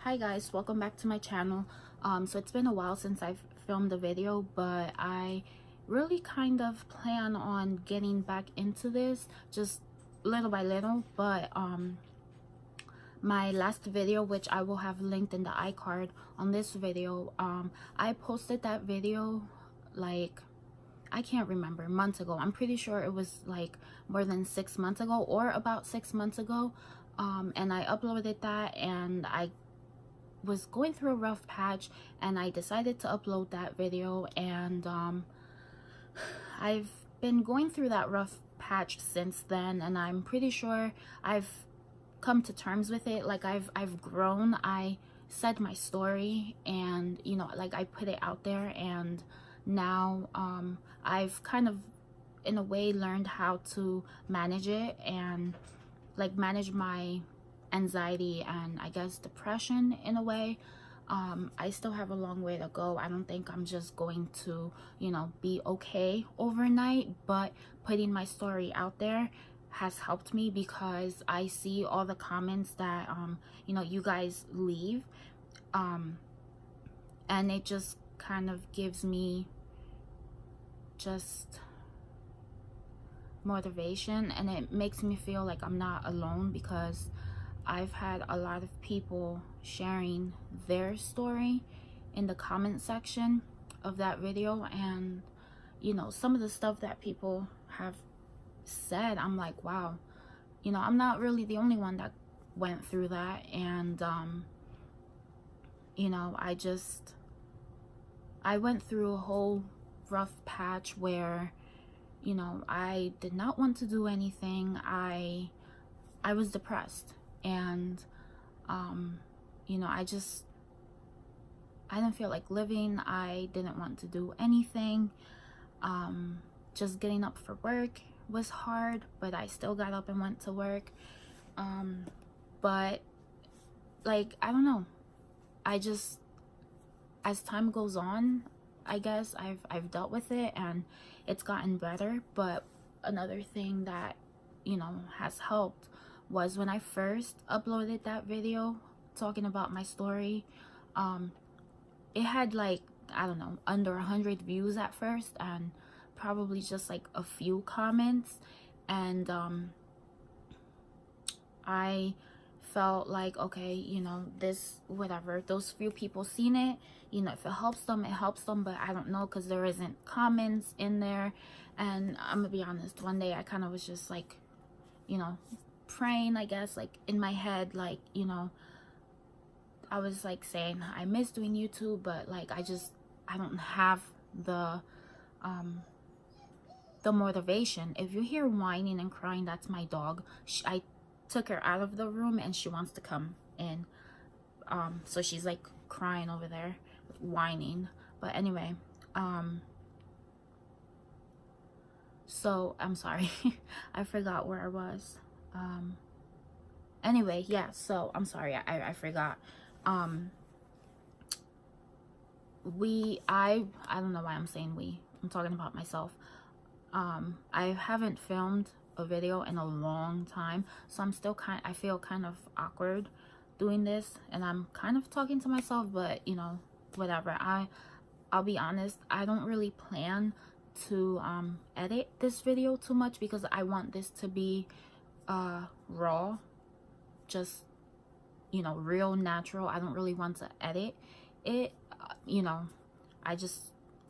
Hi guys, welcome back to my channel. So it's been a while since I've filmed a video, but I really kind of plan on getting back into this just little by little. But my last video, which I will have linked in the iCard on this video, I posted that video like, I can't remember, months ago. I'm pretty sure it was like more than 6 months ago, or about 6 months ago. And I uploaded that, and I was going through a rough patch, and I decided to upload that video. And I've been going through that rough patch since then, and I'm pretty sure I've come to terms with it. Like I've grown. I said my story, and like I put it out there, and now I've kind of in a way learned how to manage it, and like manage my anxiety and I guess depression in a way. I still have a long way to go. I don't think I'm just going to be okay overnight, but putting my story out there has helped me, because I see all the comments that you guys leave, and it just kind of gives me just motivation, and it makes me feel like I'm not alone, because I've had a lot of people sharing their story in the comment section of that video, and some of the stuff that people have said, I'm like, wow, I'm not really the only one that went through that. And I went through a whole rough patch where I did not want to do anything. I was depressed, and I didn't feel like living. I didn't want to do anything. Just getting up for work was hard, but I still got up and went to work. But like, I don't know, as time goes on, I guess I've dealt with it, and it's gotten better. But another thing that has helped was when I first uploaded that video talking about my story. It had like, I don't know, under 100 views at first, and probably just like a few comments. And I felt like, okay, this, whatever, those few people seen it, if it helps them, it helps them. But I don't know, because there isn't comments in there. And I'm gonna be honest, one day I kind of was just like, praying, I guess, like in my head, like I was like saying I miss doing YouTube, but like I don't have the motivation. If you hear whining and crying, that's my dog. I took her out of the room, and she wants to come in, so she's like crying over there, whining. But anyway, so I'm sorry. I forgot where I was. Anyway, yeah, so I'm sorry, I forgot. I don't know why I'm saying we. I'm talking about myself. I haven't filmed a video in a long time, so I feel kind of awkward doing this, and I'm kind of talking to myself. But whatever. I'll be honest, I don't really plan to edit this video too much, because I want this to be raw, just real natural. I don't really want to edit it. I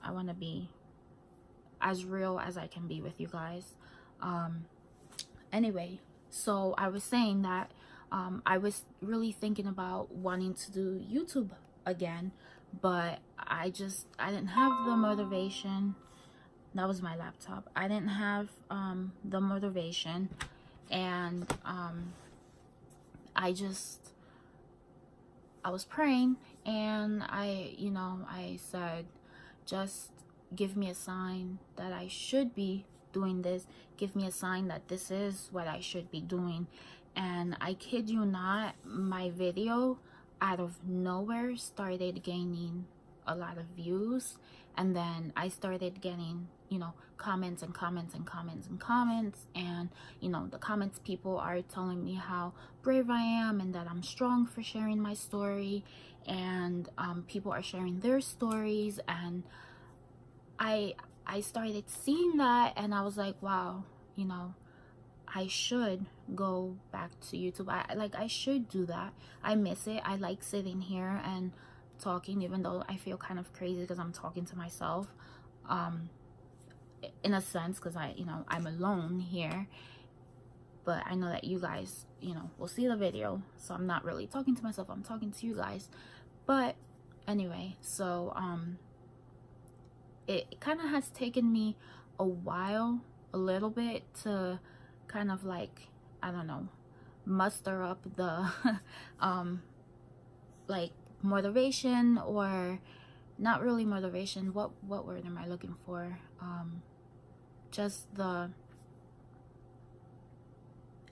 want to be as real as I can be with you guys. Anyway, so I was saying that I was really thinking about wanting to do YouTube again, but I didn't have the motivation. That was my laptop. I didn't have the motivation, and I was praying, and I said, just give me a sign that I should be doing this. Give me a sign that this is what I should be doing. And I kid you not, my video out of nowhere started gaining a lot of views, and then I started getting, you know, comments and comments and comments and comments, and you know, the comments, people are telling me how brave I am and that I'm strong for sharing my story, and people are sharing their stories, and I started seeing that, and I was like, wow, you know, I should go back to YouTube. I should do that. I miss it. I like sitting here and talking, even though I feel kind of crazy because I'm talking to myself, in a sense, because you know, I'm alone here. But I know that you guys, you know, will see the video, so I'm not really talking to myself, I'm talking to you guys. But anyway, so it kind of has taken me a while, a little bit, to kind of like, I don't know, muster up the like motivation, or not really motivation, what word am I looking for, just the,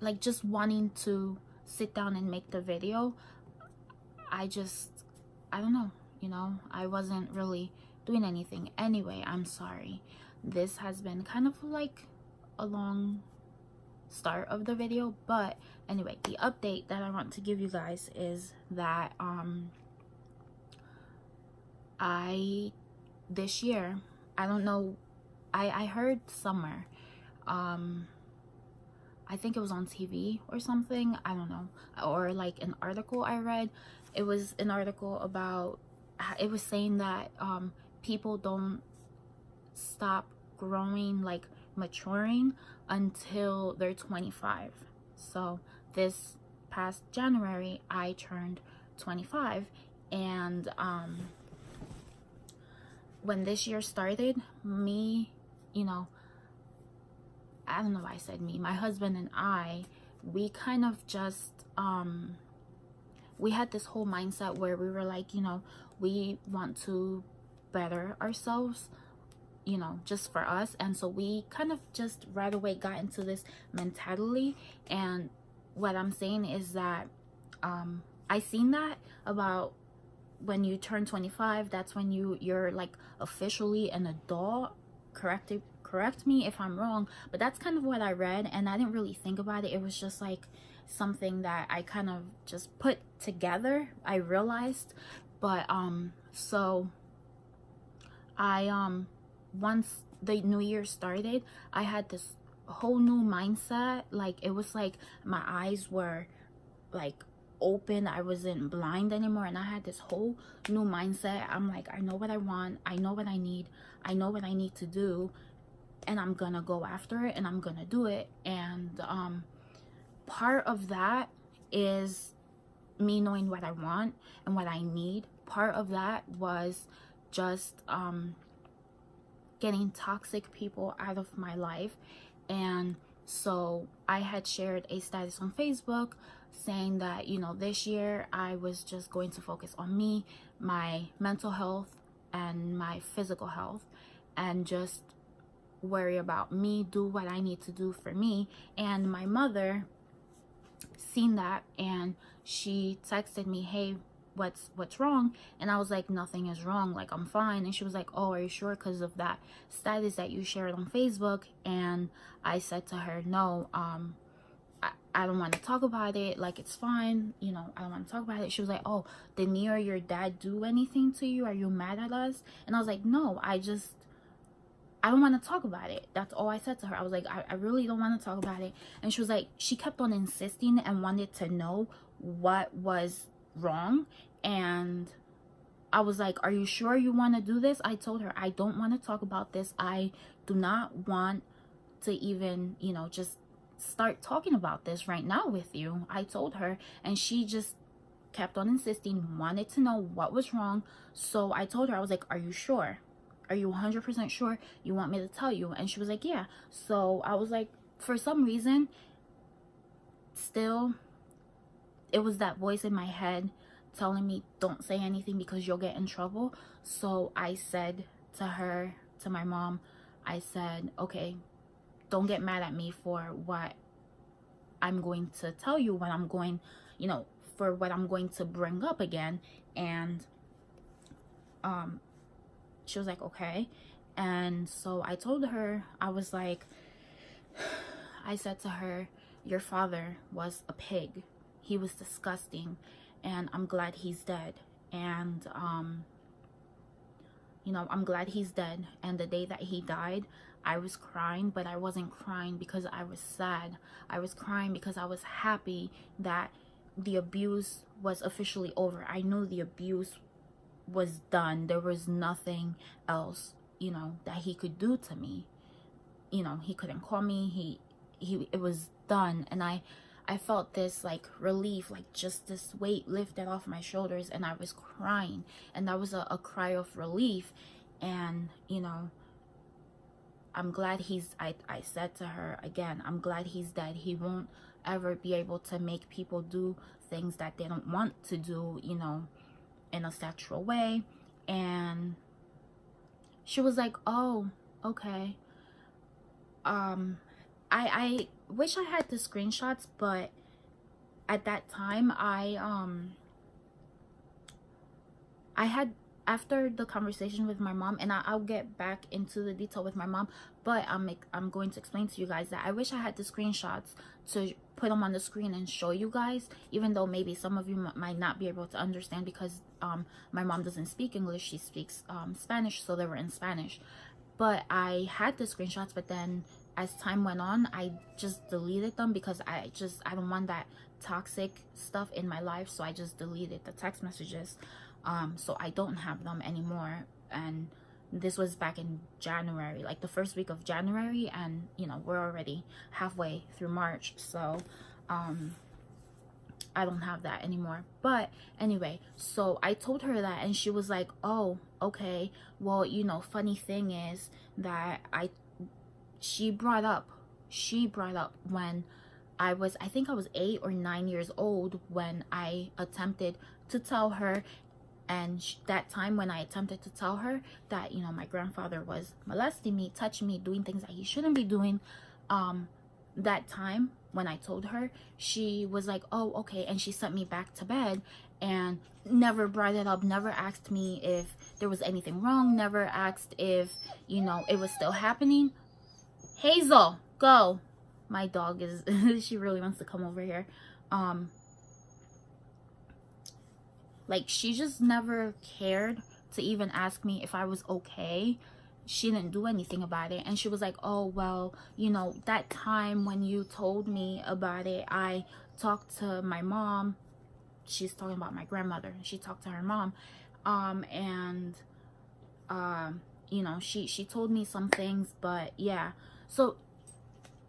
like, just wanting to sit down and make the video. I don't know, you know, I wasn't really doing anything. Anyway, I'm sorry, this has been kind of like a long start of the video, but anyway, the update that I want to give you guys is that this year, I don't know, I heard somewhere, I think it was on TV or something, I don't know, or like an article I read. It was an article about, it was saying that people don't stop growing, like maturing, until they're 25. So this past January I turned 25, and when this year started, me, you know, I don't know why I said me, my husband and I, we kind of just we had this whole mindset where we were like, you know, we want to better ourselves, you know, just for us. And so we kind of just right away got into this mentality. And what I'm saying is that I seen that about when you turn 25, that's when you're like officially an adult. Correct me if I'm wrong, but that's kind of what I read, and I didn't really think about it. It was just like something that I kind of just put together, I realized. But so I once the new year started, I had this whole new mindset. Like, it was like my eyes were like open, I wasn't blind anymore, and I had this whole new mindset. I'm like, I know what I want, I know what I need, I know what I need to do, and I'm gonna go after it, and I'm gonna do it. And part of that is me knowing what I want and what I need. Part of that was just getting toxic people out of my life. And so I had shared a status on Facebook saying that, you know, this year I was just going to focus on me, my mental health, and my physical health, and just worry about me, do what I need to do for me. And my mother seen that, and she texted me, hey, what's wrong? And I was like, nothing is wrong, like, I'm fine. And she was like, oh, are you sure, because of that status that you shared on Facebook? And I said to her, no, I don't want to talk about it, like, it's fine, you know, I don't want to talk about it. She was like, oh, did me or your dad do anything to you? Are you mad at us? And I was like, no, I don't want to talk about it. That's all I said to her. I was like, I really don't want to talk about it. And she was like, she kept on insisting and wanted to know what was wrong. And I was like, are you sure you want to do this? I told her, I don't want to talk about this. I do not want to even, you know, just start talking about this right now with you. I told her, and she just kept on insisting, wanted to know what was wrong. So I told her, I was like, are you sure? Are you 100% sure you want me to tell you? And she was like, yeah. So I was like, for some reason, still, it was that voice in my head telling me, don't say anything because you'll get in trouble. So I said to her, to my mom, I said, okay, don't get mad at me for what I'm going to tell you, when I'm going, you know, for what I'm going to bring up again. And She was like, okay. And so I told her, I was like, I said to her, your father was a pig. He was disgusting, and I'm glad he's dead. And you know, I'm glad he's dead. And the day that he died, I was crying, but I wasn't crying because I was sad. I was crying because I was happy that the abuse was officially over. I knew the abuse was done. There was nothing else, you know, that he could do to me. You know, he couldn't call me. It was done. And I felt this like relief, like just this weight lifted off my shoulders, and I was crying, and that was a cry of relief. And you know, I'm glad I said to her again, I'm glad he's dead. He won't ever be able to make people do things that they don't want to do, you know, in a sexual way. And she was like, oh, okay. I wish I had the screenshots, but at that time I had, after the conversation with my mom, and I'll get back into the detail with my mom, but I'm going to explain to you guys that I wish I had the screenshots to put them on the screen and show you guys, even though maybe some of you might not be able to understand because my mom doesn't speak English. She speaks Spanish, so they were in Spanish. But I had the screenshots, but then as time went on, I just deleted them because I don't want that toxic stuff in my life. So I just deleted the text messages. So I don't have them anymore. And this was back in January, like the first week of January, and you know, we're already halfway through March. So I don't have that anymore. But anyway, so I told her that, and she was like, oh, okay, well, you know, funny thing is that she brought up when I think I was 8 or 9 years old when I attempted to tell her. And that time when I attempted to tell her that, you know, my grandfather was molesting me, touching me, doing things that he shouldn't be doing, that time when I told her, she was like, oh, okay. And she sent me back to bed and never brought it up, never asked me if there was anything wrong, never asked if, you know, it was still happening. Hazel, go. My dog is, she really wants to come over here. Like, she just never cared to even ask me if I was okay. She didn't do anything about it. And she was like, oh, well, you know, that time when you told me about it, I talked to my mom. She's talking about my grandmother. She talked to her mom. You know, she told me some things, but yeah. So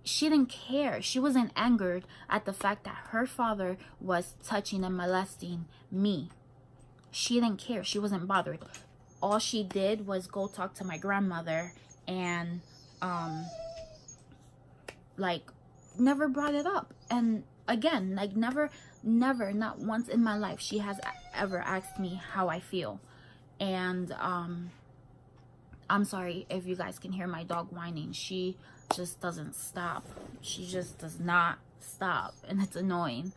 she didn't care. She wasn't angered at the fact that her father was touching and molesting me. She didn't care. She wasn't bothered. All she did was go talk to my grandmother and like never brought it up. And again, like never, not once in my life she has ever asked me how I feel. And I'm sorry if you guys can hear my dog whining. She just doesn't stop. She just does not stop, and it's annoying.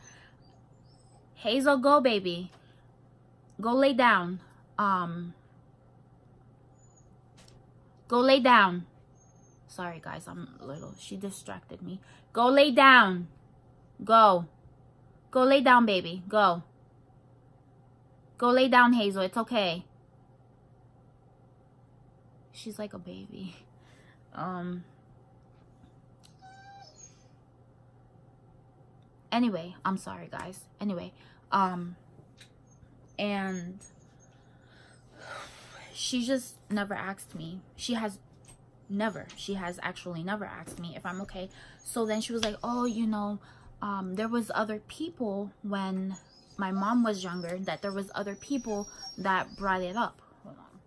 Hazel, go, baby. Go lay down. Go lay down. Sorry, guys, I'm little. She distracted me. Go lay down. Go. Go lay down, baby. Go. Go lay down, Hazel. It's okay. She's like a baby. Anyway, I'm sorry, guys. Anyway, and she just never asked me. She has actually never asked me if I'm okay. So then she was like, oh, you know, there was other people when my mom was younger, that there was other people that brought it up. Hold on.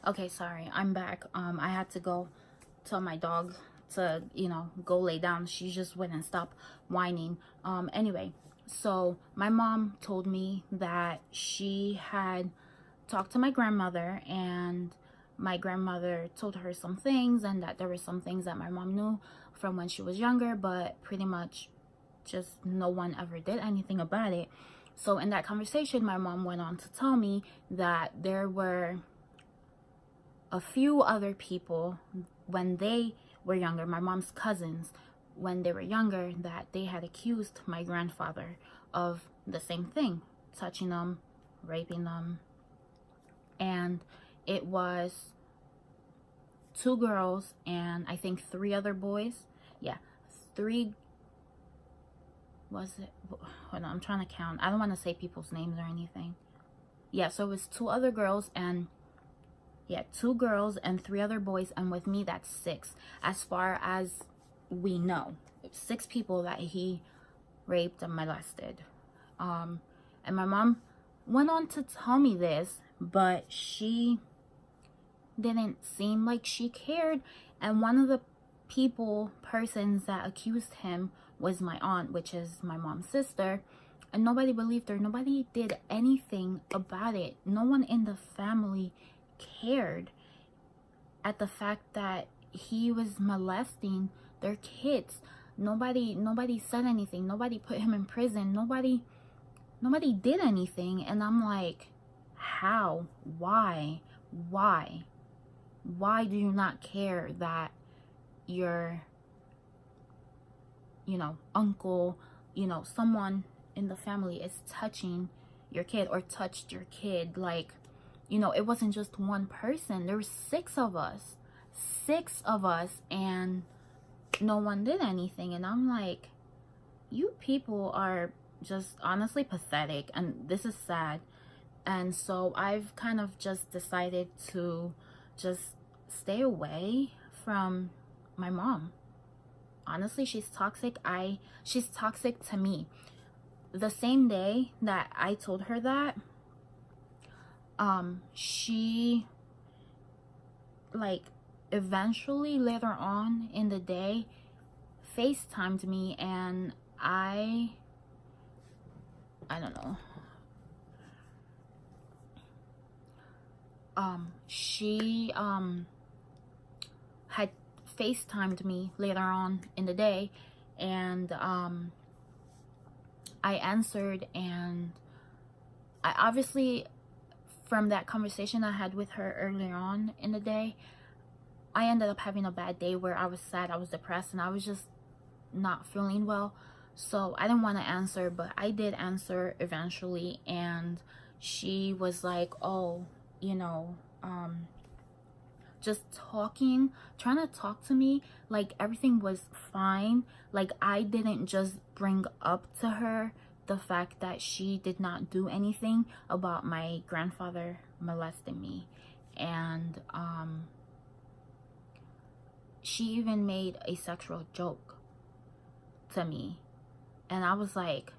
Okay, sorry, I'm back. I had to go tell my dog to, you know, go lay down. She just wouldn't stop whining. Anyway, so my mom told me that she had talked to my grandmother, and my grandmother told her some things, and that there were some things that my mom knew from when she was younger, but pretty much just no one ever did anything about it. So in that conversation, my mom went on to tell me that there were a few other people when they were younger, my mom's cousins, when they were younger, that they had accused my grandfather of the same thing, touching them, raping them. And it was 2 girls and I think 3 other boys. Yeah, 3, was it? Hold on, I'm trying to count. I don't want to say people's names or anything. Yeah, so it was 2 other girls and 2 girls and 3 other boys, and with me that's 6 as far as we know. 6 people that he raped and molested. And my mom went on to tell me this, but she didn't seem like she cared. And one of the persons that accused him was my aunt, which is my mom's sister, and nobody believed her. Nobody did anything about it. No one in the family cared at the fact that he was molesting their kids. Nobody said anything. Nobody put him in prison. Nobody did anything. And I'm like, how? Why do you not care that your uncle, someone in the family is touching your kid or touched your kid? Like, it wasn't just one person. There were 6 of us, and no one did anything. And I'm like, you people are just honestly pathetic, and this is sad. And so I've kind of just decided to just stay away from my mom. Honestly, she's toxic. She's toxic to me. The same day that I told her that, she, like, eventually later on in the day FaceTimed me, and I don't know. She had FaceTimed me later on in the day, and I answered, and I obviously, from that conversation I had with her earlier on in the day, I ended up having a bad day where I was sad, I was depressed, and I was just not feeling well. So I didn't want to answer, but I did answer eventually, and she was like, oh, just trying to talk to me like everything was fine. Like I didn't just bring up to her the fact that she did not do anything about my grandfather molesting me. And she even made a sexual joke to me, and I was like,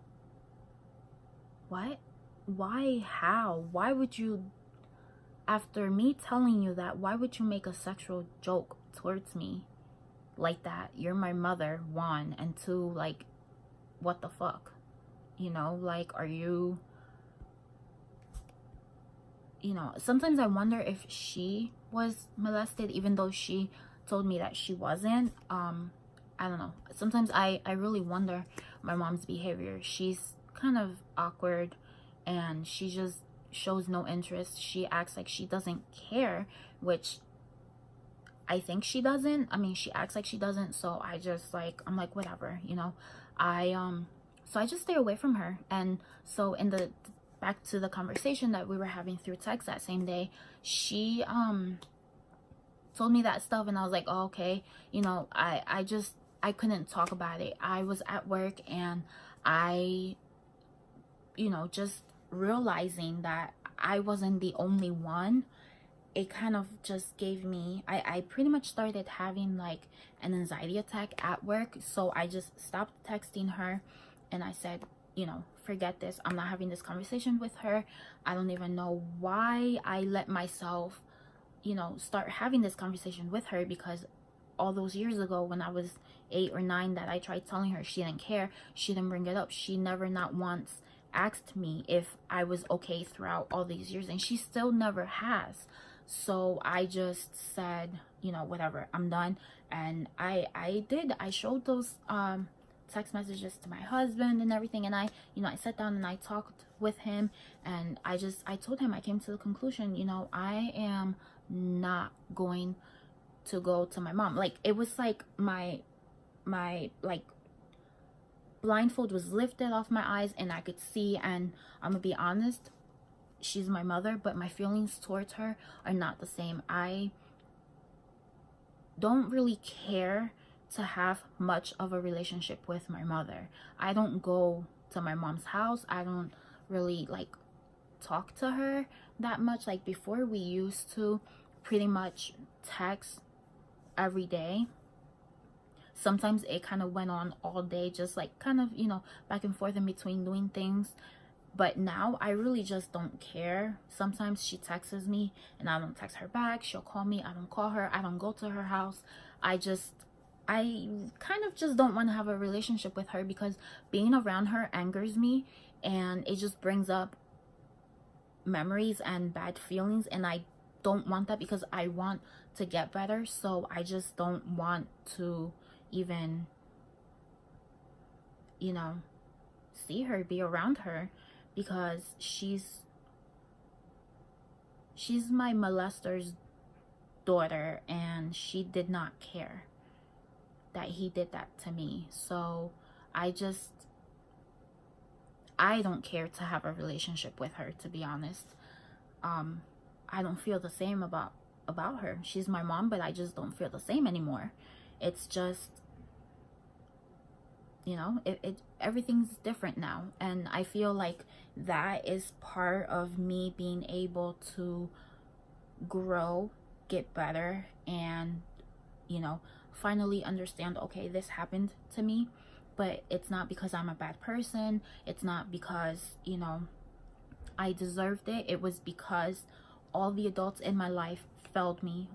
what? Why? How? Why would you, after me telling you that, why would you make a sexual joke towards me like that? You're my mother, 1, and 2, like, what the fuck? Like, are you, sometimes I wonder if she was molested, even though she told me that she wasn't. I don't know. Sometimes I really wonder my mom's behavior. She's kind of awkward, and she just shows no interest. She acts like she doesn't care, which I think she doesn't. I mean, she acts like she doesn't, so I'm like, whatever, so I just stay away from her. And so back to the conversation that we were having through text that same day, she told me that stuff, and I was like, oh, okay. I couldn't talk about it. I was at work, and I just realizing that I wasn't the only one, it kind of just gave me, I pretty much started having like an anxiety attack at work. So I just stopped texting her, and I said, forget this. I'm not having this conversation with her. I don't even know why I let myself, start having this conversation with her, because all those years ago when I was 8 or 9 that I tried telling her, she didn't care. She didn't bring it up. She never, not once, asked me if I was okay throughout all these years, and she still never has. So I just said, whatever, I'm done. And I showed those text messages to my husband and everything, and I sat down and I talked with him, and I told him, I came to the conclusion, I am not going to go to my mom. Like, it was like my like blindfold was lifted off my eyes and I could see. And I'm gonna be honest, she's my mother, but my feelings towards her are not the same. I don't really care to have much of a relationship with my mother. I don't go to my mom's house. I don't really like talk to her that much. Like, before, we used to pretty much text every day. Sometimes it kind of went on all day, just like kind of, back and forth in between doing things. But now I really just don't care. Sometimes she texts me and I don't text her back. She'll call me, I don't call her. I don't go to her house. I kind of just don't want to have a relationship with her, because being around her angers me, and it just brings up memories and bad feelings, and I don't want that, because I want to get better. So I just don't want to even see her, be around her, because she's my molester's daughter, and she did not care that he did that to me. So I don't care to have a relationship with her, to be honest. I don't feel the same about her. She's my mom, but I just don't feel the same anymore. It's just, everything's different now. And I feel like that is part of me being able to grow, get better, and, finally understand, okay, this happened to me, but it's not because I'm a bad person. It's not because, I deserved it. It was because all the adults in my life failed me.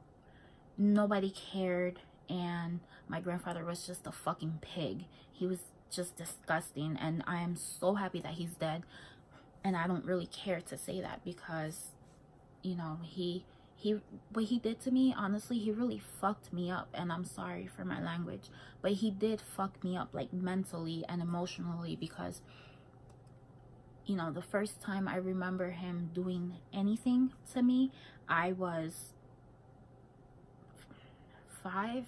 Nobody cared, and my grandfather was just a fucking pig. He was just disgusting, and I am so happy that he's dead. And I don't really care to say that, because what he did to me, honestly, he really fucked me up. And I'm sorry for my language, but he did fuck me up, like, mentally and emotionally, because the first time I remember him doing anything to me, I was 5,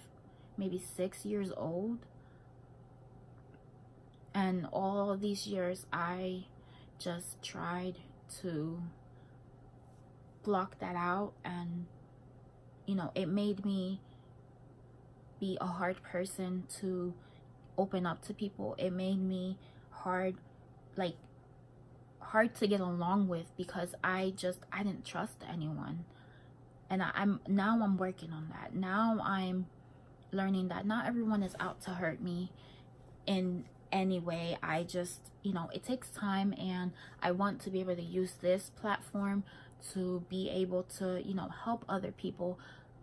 maybe 6 years old. And all these years I just tried to block that out, and it made me be a hard person to open up to people. It made me hard to get along with, because I didn't trust anyone. And I'm working on that. Now I'm learning that not everyone is out to hurt me in any way. I just, it takes time, and I want to be able to use this platform to be able to, help other people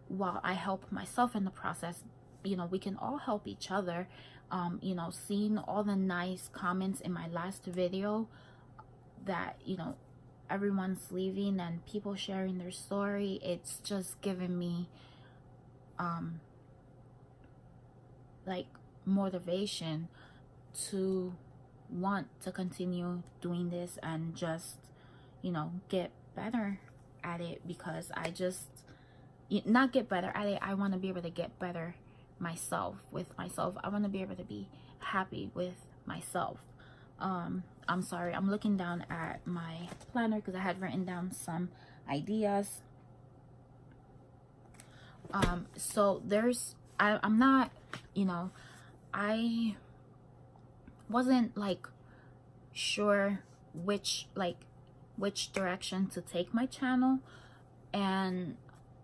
while I help myself in the process. We can all help each other. Seeing all the nice comments in my last video that, everyone's leaving and people sharing their story, it's just giving me like motivation to want to continue doing this and just get better at it, because I just not get better at it, I want to be able to get better with myself. I want to be able to be happy with myself. I'm sorry, I'm looking down at my planner because I had written down some ideas. So I'm not, I wasn't like sure which direction to take my channel. And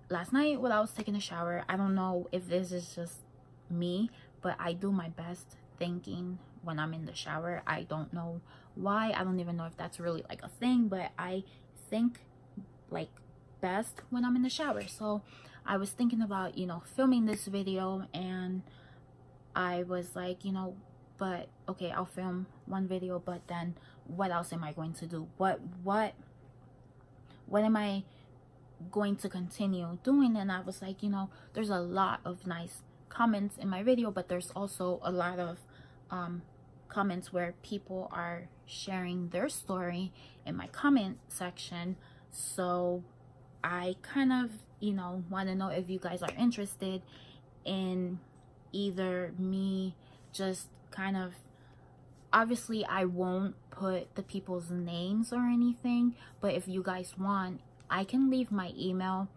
last night while I was taking a shower, I don't know if this is just me, but I do my best thinking when I'm in the shower. I don't know why. I don't even know if that's really like a thing, but I think like best when I'm in the shower. So I was thinking about filming this video, and I was like, but okay, I'll film one video, but then what else am I going to do? What am I going to continue doing? And I was like, there's a lot of nice comments in my video, but there's also a lot of comments where people are sharing their story in my comment section. So I kind of, you know, want to know if you guys are interested in either me just kind of, obviously I won't put the people's names or anything, but if you guys want, I can leave my email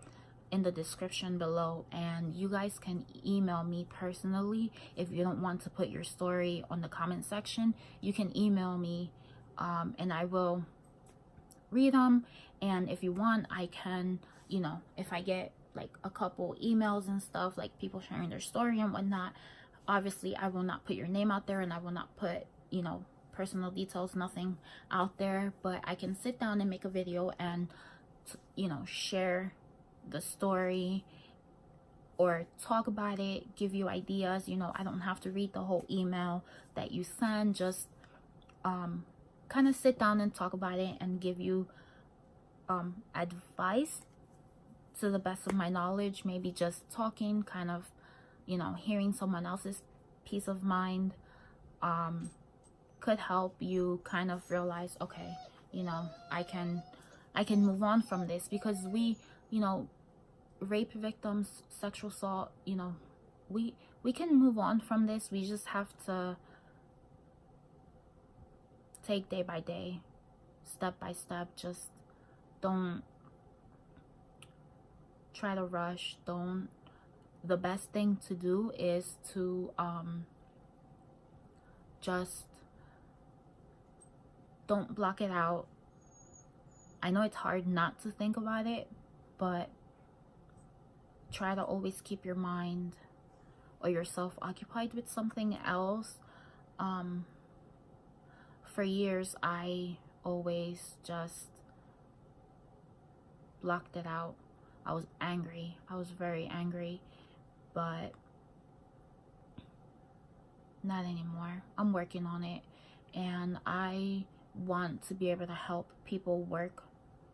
in the description below, and you guys can email me personally. If you don't want to put your story on the comment section, you can email me, and I will read them. And if you want, I can, you know, if I get like a couple emails and stuff, like people sharing their story and whatnot, obviously I will not put your name out there, and I will not put, you know, personal details, nothing out there. But I can sit down and make a video and, you know, share the story or talk about it, give you ideas. You know, I don't have to read the whole email that you send, just kind of sit down and talk about it and give you advice to the best of my knowledge. Maybe just talking, kind of, you know, hearing someone else's peace of mind could help you kind of realize, okay, you know, I can move on from this. Because we, you know, rape victims, sexual assault, you know, we can move on from this. We just have to take day by day, step by step. Just don't try to rush. Don't, the best thing to do is to just don't block it out. I know it's hard not to think about it, but try to always keep your mind or yourself occupied with something else. For years, I always just blocked it out. I was angry. I was very angry, but not anymore. I'm working on it, and I want to be able to help people work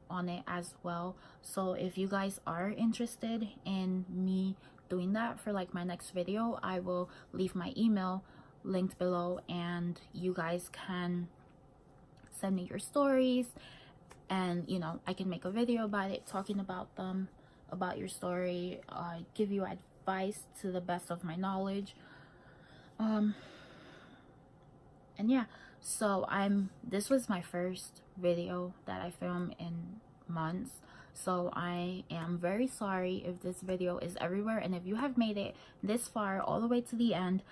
on it as well. So if you guys are interested in me doing that for like my next video, I will leave my email linked below, and you guys can send me your stories, and you know, I can make a video about it, talking about them, about your story, give you advice to the best of my knowledge. And yeah, so this was my first video that I filmed in months, so I am very sorry if this video is everywhere. And if you have made it this far, all the way to the end,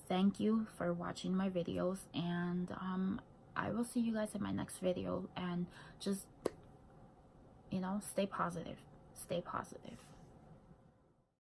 thank you for watching my videos, and I will see you guys in my next video. And just, you know, stay positive.